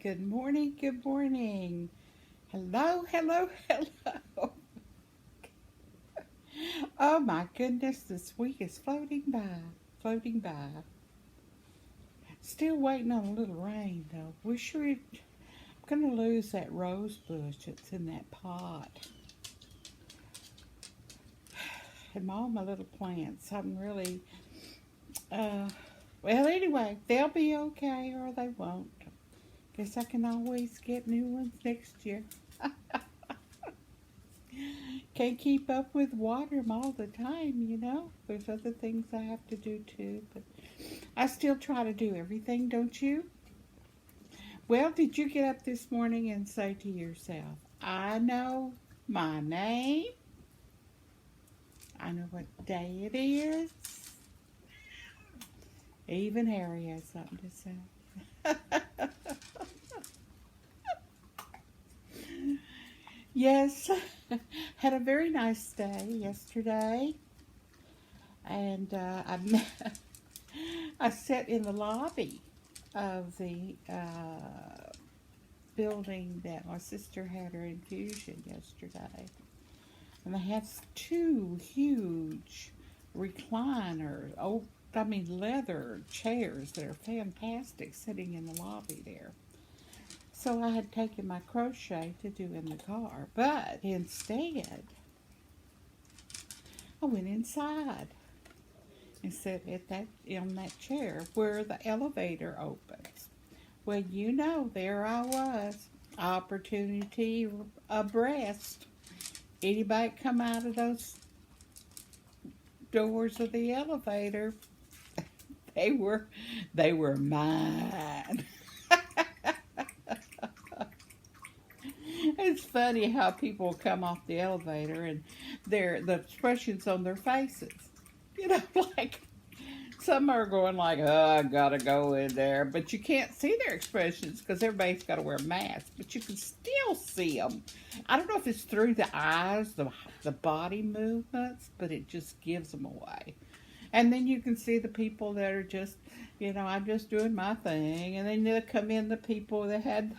Good morning, good morning. Hello, hello, hello. Oh my goodness, this week is floating by, floating by. Still waiting on a little rain though. I'm gonna lose that rose bush that's in that pot. And all my little plants. I'm really, uh, well anyway, they'll be okay or they won't. Guess I can always get new ones next year. Can't keep up with water 'em all the time, you know. There's other things I have to do too, but I still try to do everything, don't you? Well, did you get up this morning and say to yourself, I know my name, I know what day it is? Even Harry has something to say. Yes, had a very nice day yesterday, and I sat in the lobby of the building that my sister had her infusion yesterday. And they have two huge recliners, leather chairs that are fantastic sitting in the lobby there. So I had taken my crochet to do in the car, but instead I went inside and sat on that chair where the elevator opens. Well, you know, there I was, opportunity abreast. Anybody come out of those doors of the elevator, they were mine. It's funny how people come off the elevator and the expressions on their faces. You know, like some are going like, oh, I gotta go in there. But you can't see their expressions because everybody's got to wear masks. But you can still see them. I don't know if it's through the eyes, the body movements, but it just gives them away. And then you can see the people that are just, I'm just doing my thing. And then they'll come in the people that had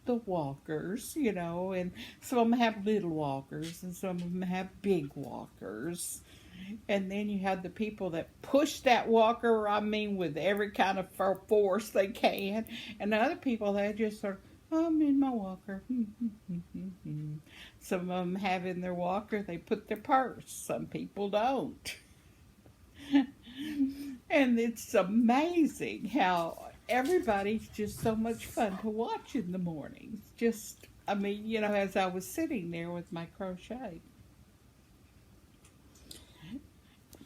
the walkers, and some of them have little walkers and some of them have big walkers. And then you have the people that push that walker, with every kind of force they can. And the other people that just sort of, oh, I'm in my walker. Some of them have in their walker, they put their purse. Some people don't. And it's amazing how everybody's just so much fun to watch in the mornings. Just, as I was sitting there with my crochet.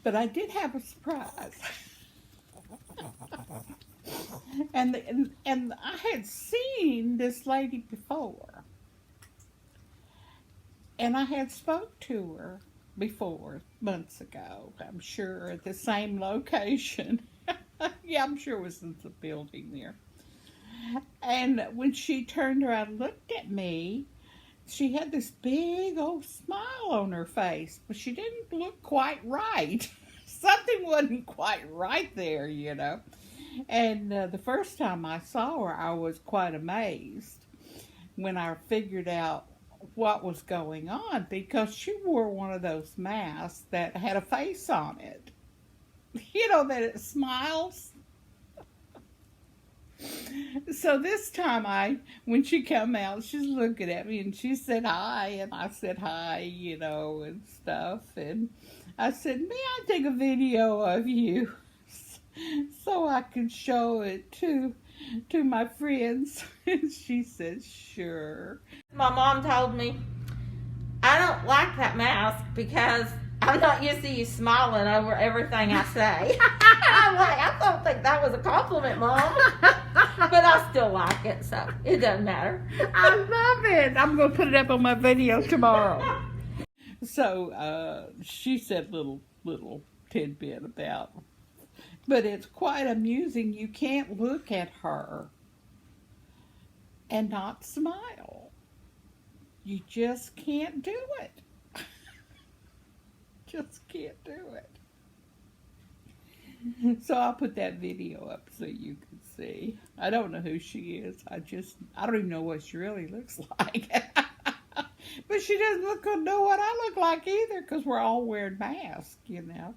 But I did have a surprise. and I had seen this lady before. And I had spoke to her before, months ago, I'm sure, at the same location. Yeah, I'm sure it was in the building there. And when she turned around and looked at me, she had this big old smile on her face, but she didn't look quite right. Something wasn't quite right there, And the first time I saw her, I was quite amazed when I figured out what was going on, because she wore one of those masks that had a face on it. That it smiles. So this time when she come out, she's looking at me and she said hi, and I said hi, and stuff. And I said, may I take a video of you so I can show it to my friends? And she said, sure. My mom told me, I don't like that mask because I'm not used to you smiling over everything I say. I'm like, I don't think that was a compliment, Mom. But I still like it, so it doesn't matter. I love it. I'm going to put it up on my video tomorrow. So she said little tidbit about, but it's quite amusing. You can't look at her and not smile. You just can't do it. Just can't do it. So I'll put that video up so you can see. I don't know who she is. I don't even know what she really looks like. But she doesn't know what I look like either because we're all wearing masks, you know.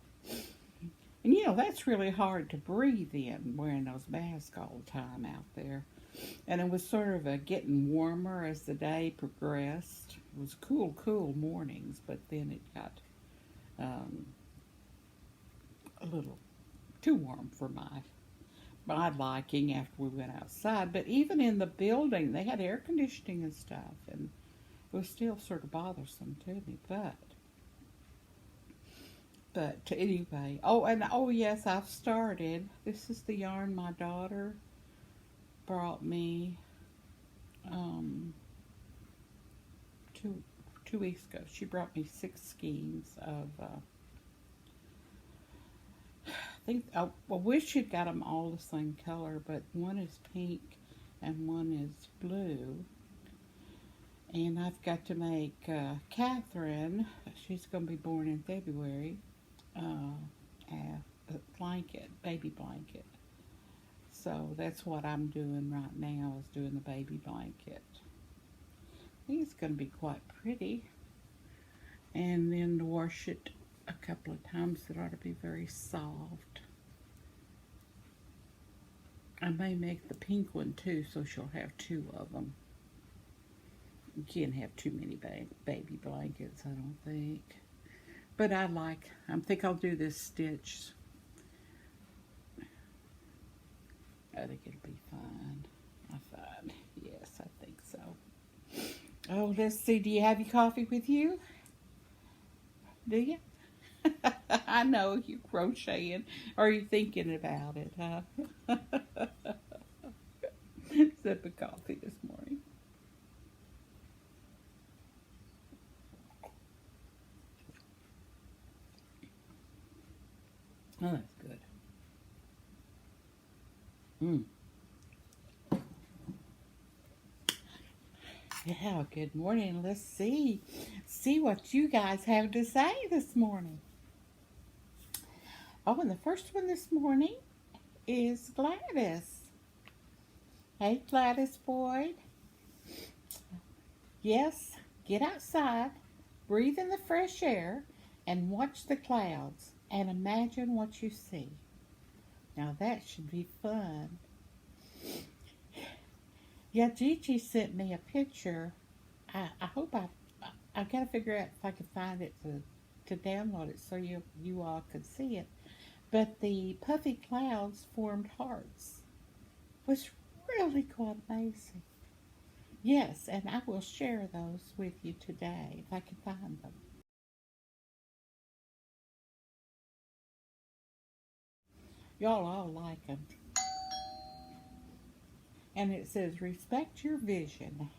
And you know, that's really hard to breathe in wearing those masks all the time out there. And it was sort of getting warmer as the day progressed. It was cool mornings, but then it got a little too warm for my liking after we went outside. But even in the building, they had air conditioning and stuff, and it was still sort of bothersome to me. But anyway, yes, I've started. This is the yarn my daughter brought me 2 weeks ago. She brought me 6 skeins of I wish she'd got them all the same color, but one is pink and one is blue. And I've got to make Catherine, she's going to be born in February, a baby blanket. So that's what I'm doing right now, is doing the baby blanket. I think it's going to be quite pretty. And then to wash it a couple of times, it ought to be very soft. I may make the pink one too, so she'll have 2 of them. You can't have too many baby blankets, I don't think. But I think I'll do this stitch. I think it'll be fine. Yes, I think so. Oh, let's see. Do you have your coffee with you? Do you? I know you're crocheting. Or are you thinking about it, huh? Sip of coffee this morning. Oh, that's good. Yeah, good morning. Let's see what you guys have to say this morning. Oh, and the first one this morning is Gladys. Hey, Gladys Boyd. Yes, get outside, breathe in the fresh air, and watch the clouds, and imagine what you see. Now that should be fun. Yeah, Gigi sent me a picture. I hope I gotta figure out if I can find it to download it so you all could see it. But the puffy clouds formed hearts. It was really quite amazing. Yes, and I will share those with you today if I can find them. Y'all all like them. And it says, respect your vision.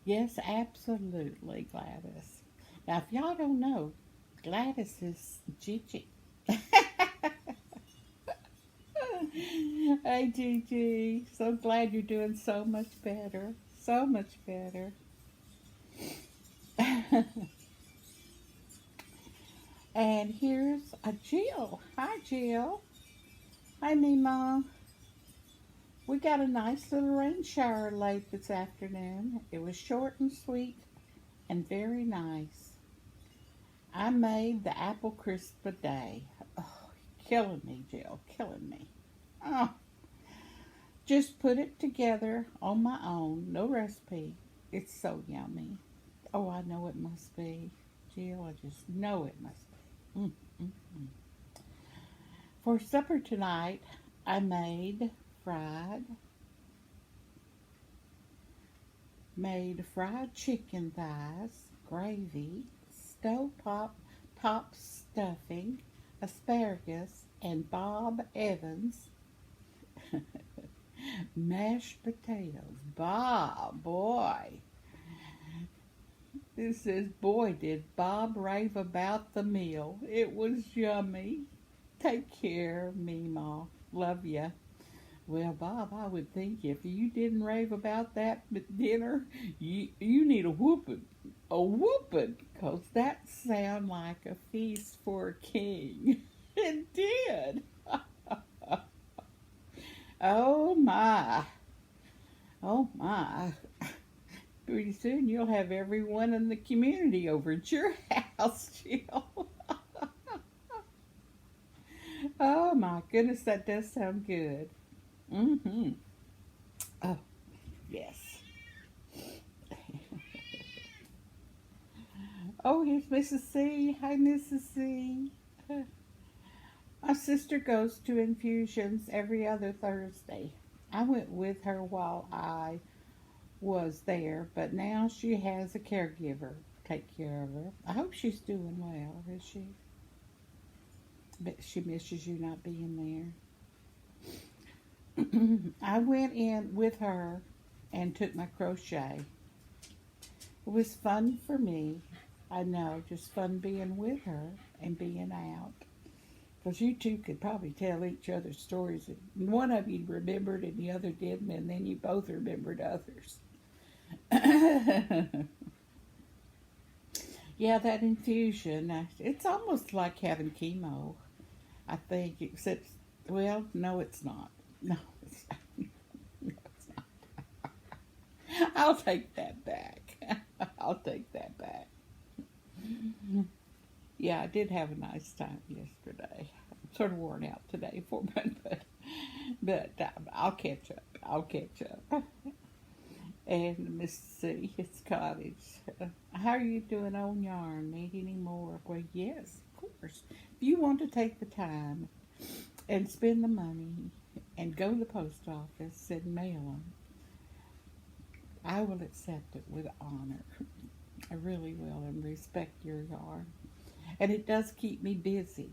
Yes, absolutely, Gladys. Now, if y'all don't know, Gladys is Gigi. Hey, Gigi. So glad you're doing so much better. So much better. And here's a Jill. Hi, Jill. Hi, Mima. We got a nice little rain shower late this afternoon. It was short and sweet and very nice. I made the apple crisp a day. Oh, killing me, Jill, killing me. Oh, just put it together on my own, no recipe. It's so yummy. Oh, I know it must be, Jill. I just know it must be. For supper tonight, I made fried chicken thighs, gravy, top stuffing, asparagus, and Bob Evans mashed potatoes. Boy. This says, boy, did Bob rave about the meal. It was yummy. Take care, Meemaw. Love ya. Well, Bob, I would think if you didn't rave about that dinner, you need a whooping. A whooping, because that sounded like a feast for a king. It did. Oh my. Oh my. Pretty soon you'll have everyone in the community over at your house, Jill. Oh my goodness, that does sound good. Mm-hmm. Oh, yes. Oh, here's Mrs. C. Hi, Mrs. C. My sister goes to infusions every other Thursday. I went with her while I was there, but now she has a caregiver take care of her. I hope she's doing well, is she? But she misses you not being there. I went in with her and took my crochet. It was fun for me. I know, just fun being with her and being out. Because you two could probably tell each other stories. One of you remembered and the other didn't, and then you both remembered others. Yeah, that infusion, it's almost like having chemo, I think, except, well, no, it's not. No, it's not. No, it's not. I'll take that back. I'll take that back. Yeah, I did have a nice time yesterday. I'm sort of worn out today for me, but I'll catch up. I'll catch up. And Miss C, it's Cottage. How are you doing on yarn? Need any more? Well, yes, of course. If you want to take the time and spend the money and go to the post office and mail them, I will accept it with honor. I really will, and respect your yarn. And it does keep me busy.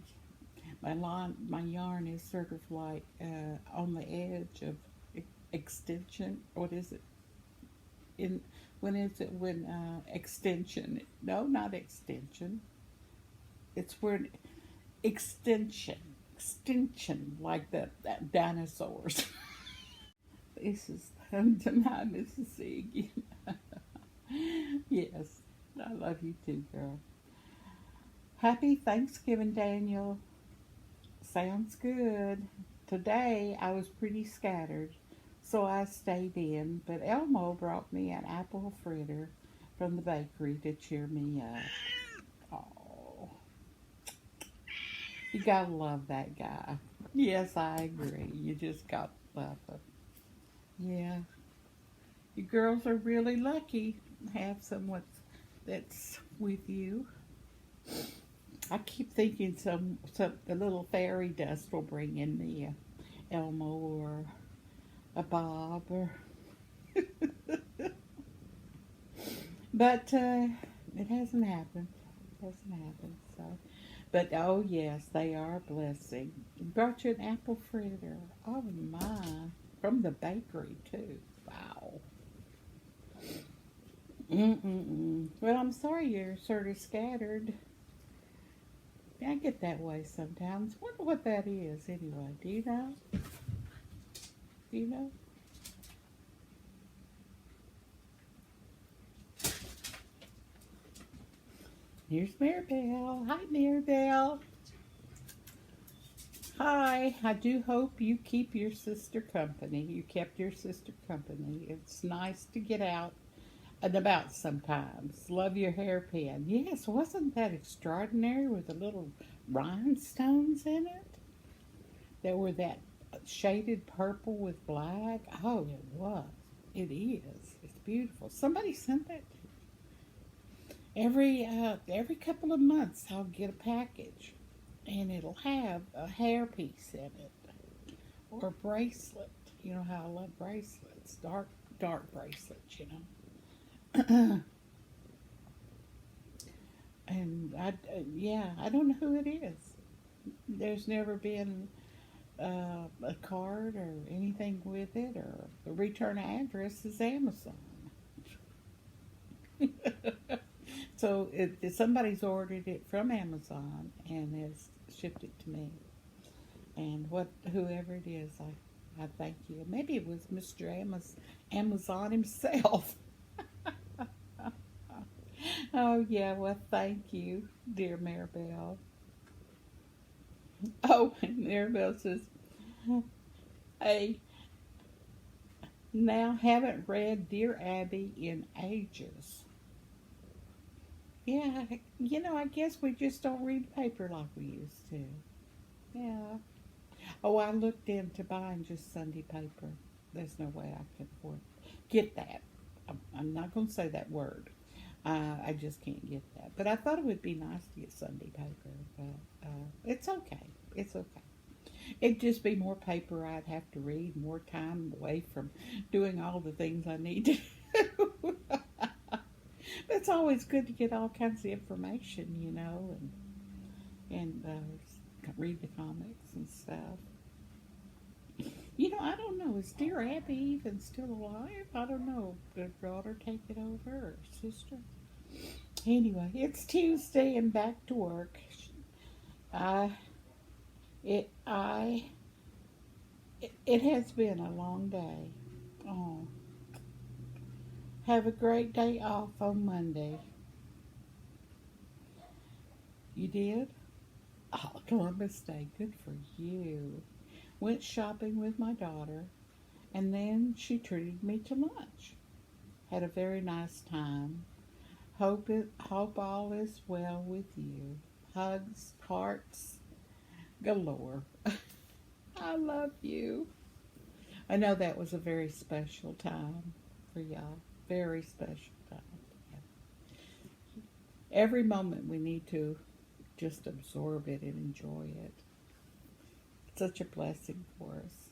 My yarn is sort of like on the edge of extension. What is it? When extension? No, not extension. It's where extension, like the dinosaurs. This is to my Mississippi. Yes, I love you too, girl. Happy Thanksgiving, Daniel. Sounds good. Today I was pretty scattered, so I stayed in, but Elmo brought me an apple fritter from the bakery to cheer me up. Oh, you gotta love that guy. Yes, I agree. You just gotta love him. Yeah, you girls are really lucky to have someone that's with you. I keep thinking the little fairy dust will bring in me a Elmo or a Bob or but it hasn't happened. It hasn't happened. So, but oh yes, they are a blessing. Brought you an apple fritter. Oh my, from the bakery too. Wow. Well, I'm sorry you're sort of scattered. Yeah, I get that way sometimes. Wonder what that is anyway. Do you know? Do you know? Here's Maribel. Hi, Maribel. Hi. I do hope you keep your sister company. You kept your sister company. It's nice to get out and about sometimes. Love your hairpin. Yes, wasn't that extraordinary with the little rhinestones in it? That were that shaded purple with black. Oh, it was. It is. It's beautiful. Somebody sent that to me. Every couple of months I'll get a package and it'll have a hairpiece in it or a bracelet. You know how I love bracelets. Dark bracelets, you know. And I don't know who it is. There's never been a card or anything with it, or the return address is Amazon. So if somebody's ordered it from Amazon and has shipped it to me, and whoever it is, I thank you. Maybe it was Mr. Amazon himself. Oh, yeah, well, thank you, dear Maribel. Oh, and Maribel says, hey, Now, haven't read Dear Abby in ages. Yeah, I guess we just don't read paper like we used to. Yeah. Oh, I looked into buying just Sunday paper. There's no way I can afford get that. I'm not going to say that word. I just can't get that. But I thought it would be nice to get Sunday paper. But it's okay. It's okay. It'd just be more paper I'd have to read, more time away from doing all the things I need to do. It's always good to get all kinds of information, and read the comics and stuff. I don't know. Is Dear Abby even still alive? I don't know. Did her daughter take it over or sister? Anyway, it's Tuesday and back to work. I it I it has been a long day. Oh, have a great day off on Monday. You did? Oh, Columbus Day. Good for you. Went shopping with my daughter, and then she treated me to lunch. Had a very nice time. Hope all is well with you. Hugs, hearts galore. I love you. I know that was a very special time for y'all. Very special time. Yeah. Every moment we need to just absorb it and enjoy it. It's such a blessing for us.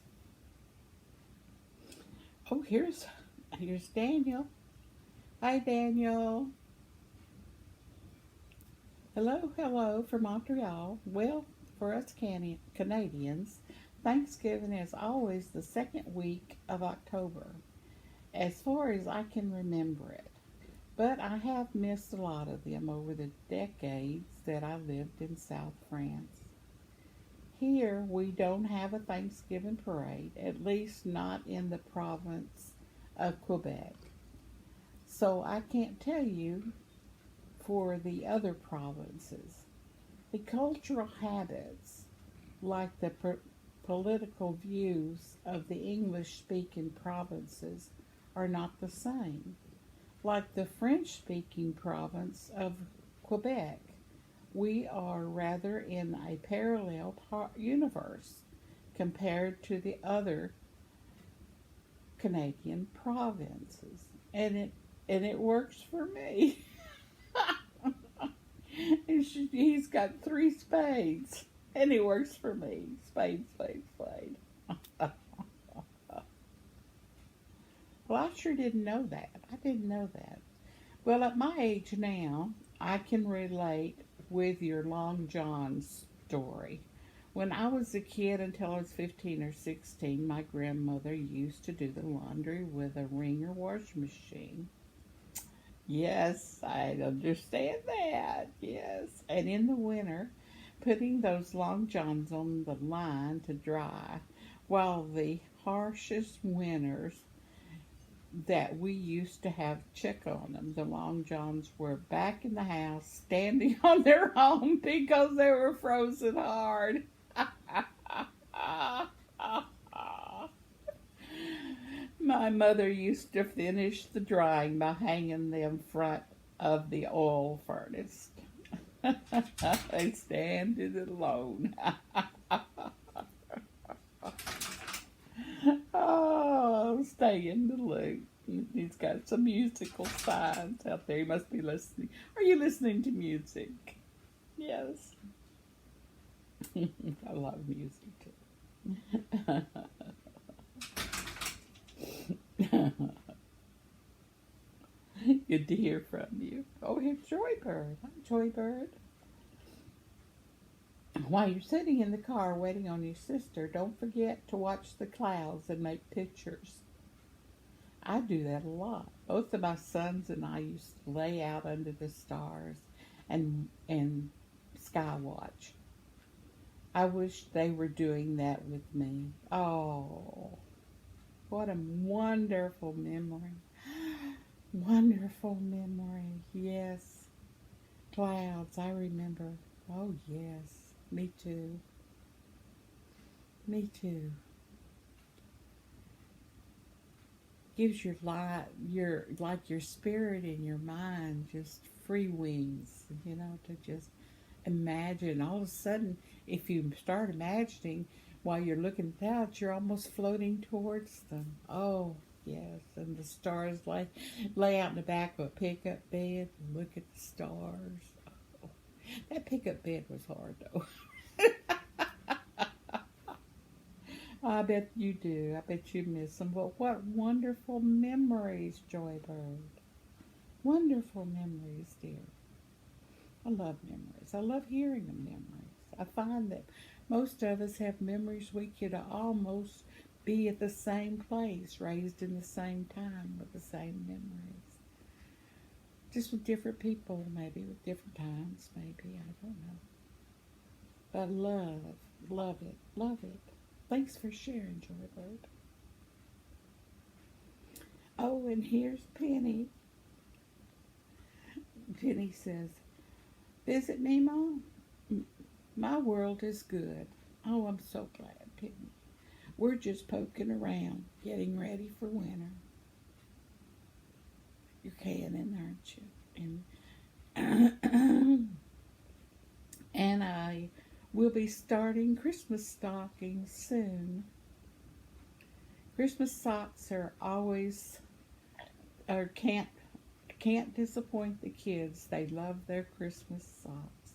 Oh, here's Daniel. Hi, Daniel. Hello from Montreal. Well, for us Canadians, Thanksgiving is always the second week of October, as far as I can remember it. But I have missed a lot of them over the decades that I lived in South France. Here, we don't have a Thanksgiving parade, at least not in the province of Quebec. So I can't tell you for the other provinces. The cultural habits, like the political views of the English-speaking provinces, are not the same. Like the French-speaking province of Quebec, we are rather in a parallel universe compared to the other Canadian provinces, and it works for me. He's got 3 spades, and he works for me. Spade, spade, spade. Well, I sure didn't know that. I didn't know that. Well, at my age now, I can relate with your Long John story. When I was a kid, until I was 15 or 16, my grandmother used to do the laundry with a wringer washing machine. Yes, I understand that. Yes. And in the winter, putting those long johns on the line to dry, while the harshest winters that we used to have check on them, the long johns were back in the house standing on their own because they were frozen hard. My mother used to finish the drying by hanging them in front of the oil furnace. They stand it alone. Oh, stay in the loop. He's got some musical signs out there. He must be listening. Are you listening to music? Yes. I love music too. Good to hear from you. Oh, here's Joybird. Hi, Joybird. While you're sitting in the car waiting on your sister, don't forget to watch the clouds and make pictures. I do that a lot. Both of my sons and I used to lay out under the stars and sky watch. I wish they were doing that with me. Oh, what a wonderful memory. Wonderful memory. Yes. Clouds, I remember. Oh, yes. Me too. Me too. gives your light, your spirit and your mind just free wings, to just imagine. All of a sudden, if you start imagining while you're looking at clouds, you're almost floating towards them. Oh, yes, and the stars lay out in the back of a pickup bed and look at the stars. Oh, that pickup bed was hard, though. I bet you do. I bet you miss them. But what wonderful memories, Joybird. Wonderful memories, dear. I love memories. I love hearing of memories. I find that most of us have memories we could almost be at the same place, raised in the same time with the same memories. Just with different people, maybe, with different times, maybe. I don't know. But love it, love it. Thanks for sharing, Joybird. Oh, and here's Penny. Penny says, VisitMema, my world is good. Oh, I'm so glad, Penny. We're just poking around, getting ready for winter. You're canning, aren't you? And I will be starting Christmas stockings soon. Christmas socks are always, can't disappoint the kids. They love their Christmas socks.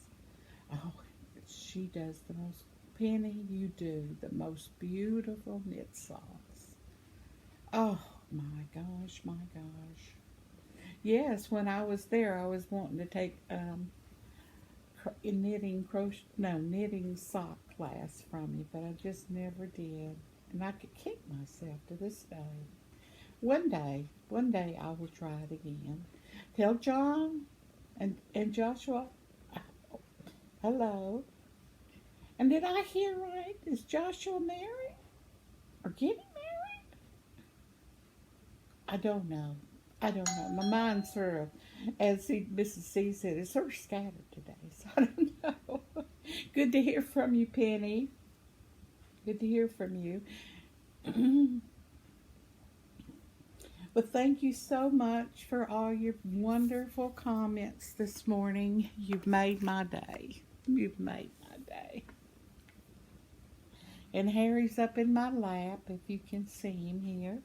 Oh, she does the most, Penny, you do the most beautiful knit socks. Oh, my gosh, my gosh. Yes, when I was there, I was wanting to take knitting sock class from you, but I just never did. And I could kick myself to this day. One day I will try it again. Tell John and Joshua, hello. And did I hear right? Is Joshua married? Or getting married? I don't know. My mind's sort of, as Mrs. C said, it's sort of scattered today, so I don't know. Good to hear from you, Penny. Good to hear from you. Well, thank you so much for all your wonderful comments this morning. You've made my day. You've made my day. And Harry's up in my lap, if you can see him here.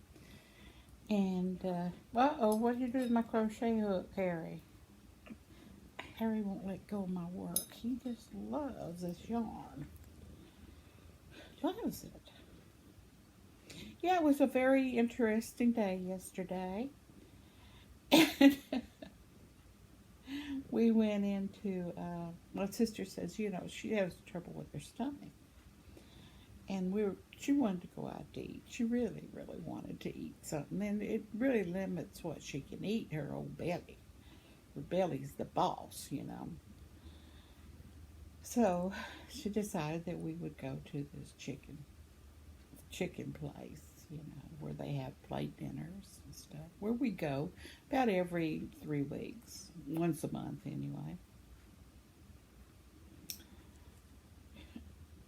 And, what are you doing with my crochet hook, Harry? Harry won't let go of my work. He just loves this yarn. Loves it. Yeah, it was a very interesting day yesterday. And we went into, my sister says, she has trouble with her stomach. And she wanted to go out to eat. She really, really wanted to eat something. And it really limits what she can eat, her old belly. Her belly's the boss, So she decided that we would go to this chicken place, where they have plate dinners and stuff. Where we go about every 3 weeks. Once a month, anyway.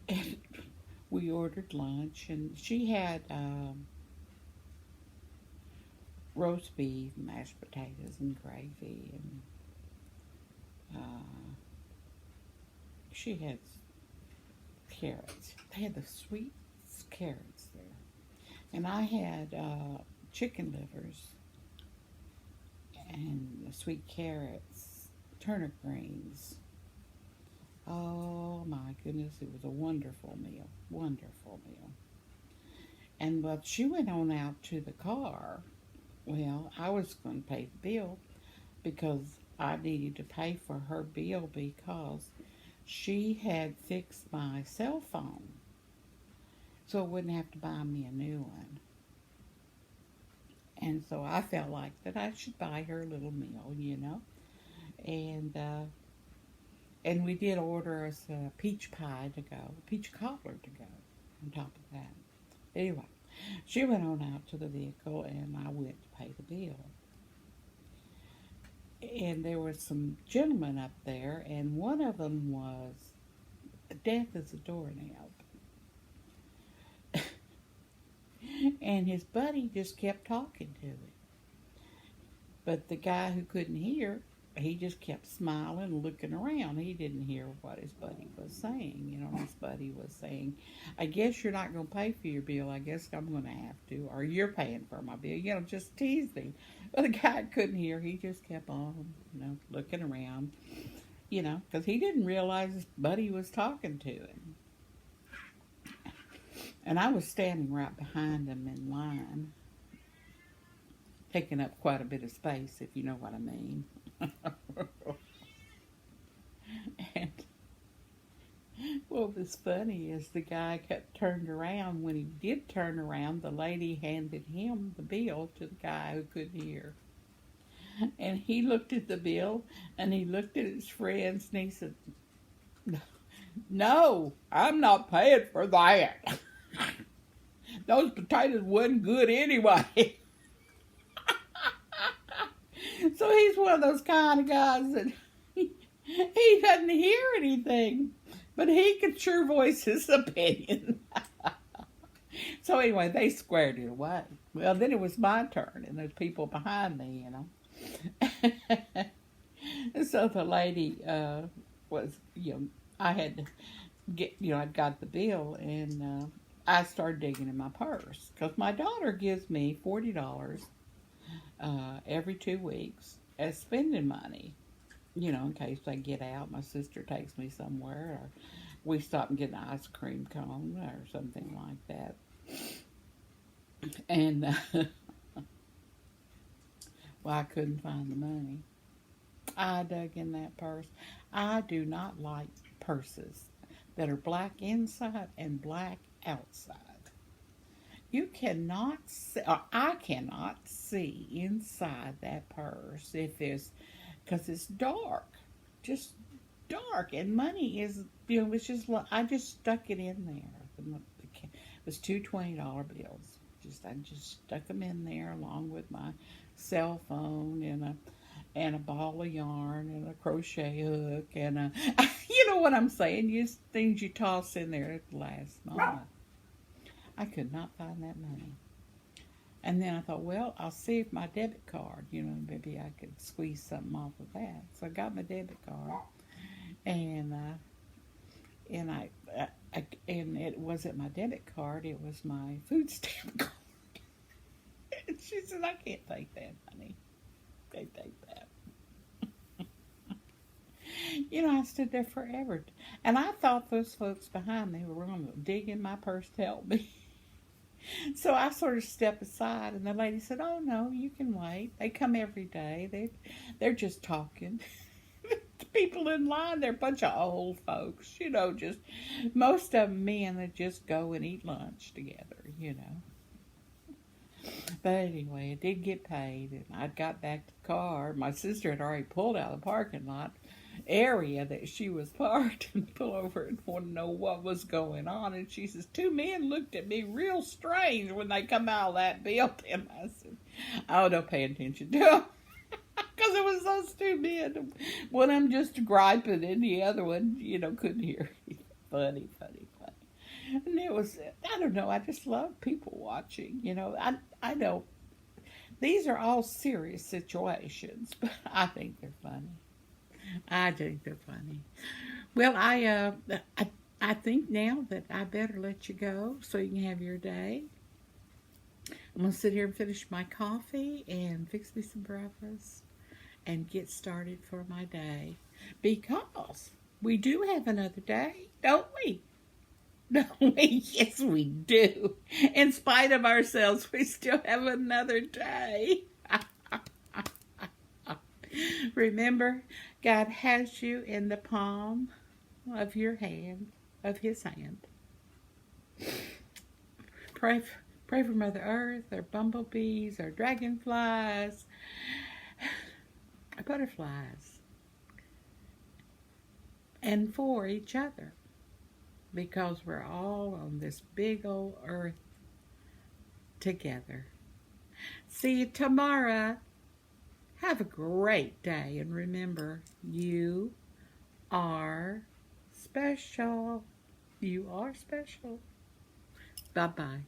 And we ordered lunch, and she had roast beef, mashed potatoes, and gravy, and she had carrots. They had the sweet carrots there. And I had chicken livers and the sweet carrots, turnip greens. Oh my goodness, it was a wonderful meal. Wonderful meal. And but she went on out to the car. Well, I was going to pay the bill because I needed to pay for her bill because she had fixed my cell phone. So I wouldn't have to buy me a new one. And so I felt like that I should buy her a little meal, And we did order us a peach pie to go, peach cobbler to go on top of that. Anyway, she went on out to the vehicle and I went to pay the bill. And there were some gentlemen up there, and one of them was deaf as a doornail. And his buddy just kept talking to him. But the guy who couldn't hear, he just kept smiling and looking around. He didn't hear what his buddy was saying. You know, his buddy was saying, I guess you're not going to pay for your bill. I guess I'm going to have to. Or you're paying for my bill. You know, just teased him. But the guy couldn't hear. He just kept on, you know, looking around. You know, because he didn't realize his buddy was talking to him. And I was standing right behind him in line, taking up quite a bit of space, if you know what I mean. And what was funny is the guy kept turned around. When he did turn around, the lady handed him the bill to the guy who couldn't hear. And he looked at the bill, and he looked at his friends, and he said, no, I'm not paying for that. Those potatoes wasn't good anyway. So he's one of those kind of guys that he doesn't hear anything, but he can sure voice his opinion. So anyway, they squared it away. Well, then it was my turn, and there's people behind me, you know. So the lady was, you know, I had to get, you know, I got the bill, and I started digging in my purse, because my daughter gives me $40 every 2 weeks as spending money, you know, in case I get out. My sister takes me somewhere, or we stop and get an ice cream cone or something like that. And well, I couldn't find the money. I dug in that purse. I do not like purses that are black inside and black outside. You cannot see, or I cannot see inside that purse if it's, because it's dark, just dark, and money is, you know, it's just, I just stuck it in there. It was two $20 bills. I just stuck them in there along with my cell phone and a ball of yarn and a crochet hook and a, you know what I'm saying, just things you toss in there at the last moment. I could not find that money. And then I thought, well, I'll see if my debit card, you know, maybe I could squeeze something off of that. So I got my debit card, and it wasn't my debit card, it was my food stamp card. And she said, I can't take that, honey. Can't take that. You know, I stood there forever. And I thought those folks behind me were going to dig in my purse to help me. So I sort of stepped aside, and the lady said, oh, no, you can wait. They come every day. They're just talking. The people in line, they're a bunch of old folks, you know, just most of them men that just go and eat lunch together, you know. But anyway, it did get paid, and I got back to the car. My sister had already pulled out of the parking lot area that she was parked and pulled over and wanted to know what was going on. And she says, two men looked at me real strange when they come out of that building. I said, oh, don't pay attention to them. Because it was those two men. One of them just griping, and the other one, you know, couldn't hear. Funny. And it was, I don't know, I just love people watching. You know, I know these are all serious situations, but I think they're funny. I think they're funny. Well, I think now that I better let you go so you can have your day. I'm going to sit here and finish my coffee and fix me some breakfast and get started for my day. Because we do have another day, don't we? Don't we? Yes, we do. In spite of ourselves, we still have another day. Remember, God has you in the palm of your hand, of His hand. Pray for Mother Earth, or bumblebees, or dragonflies, or butterflies, and for each other, because we're all on this big old earth together. See you tomorrow. Have a great day, and remember, you are special. You are special. Bye-bye.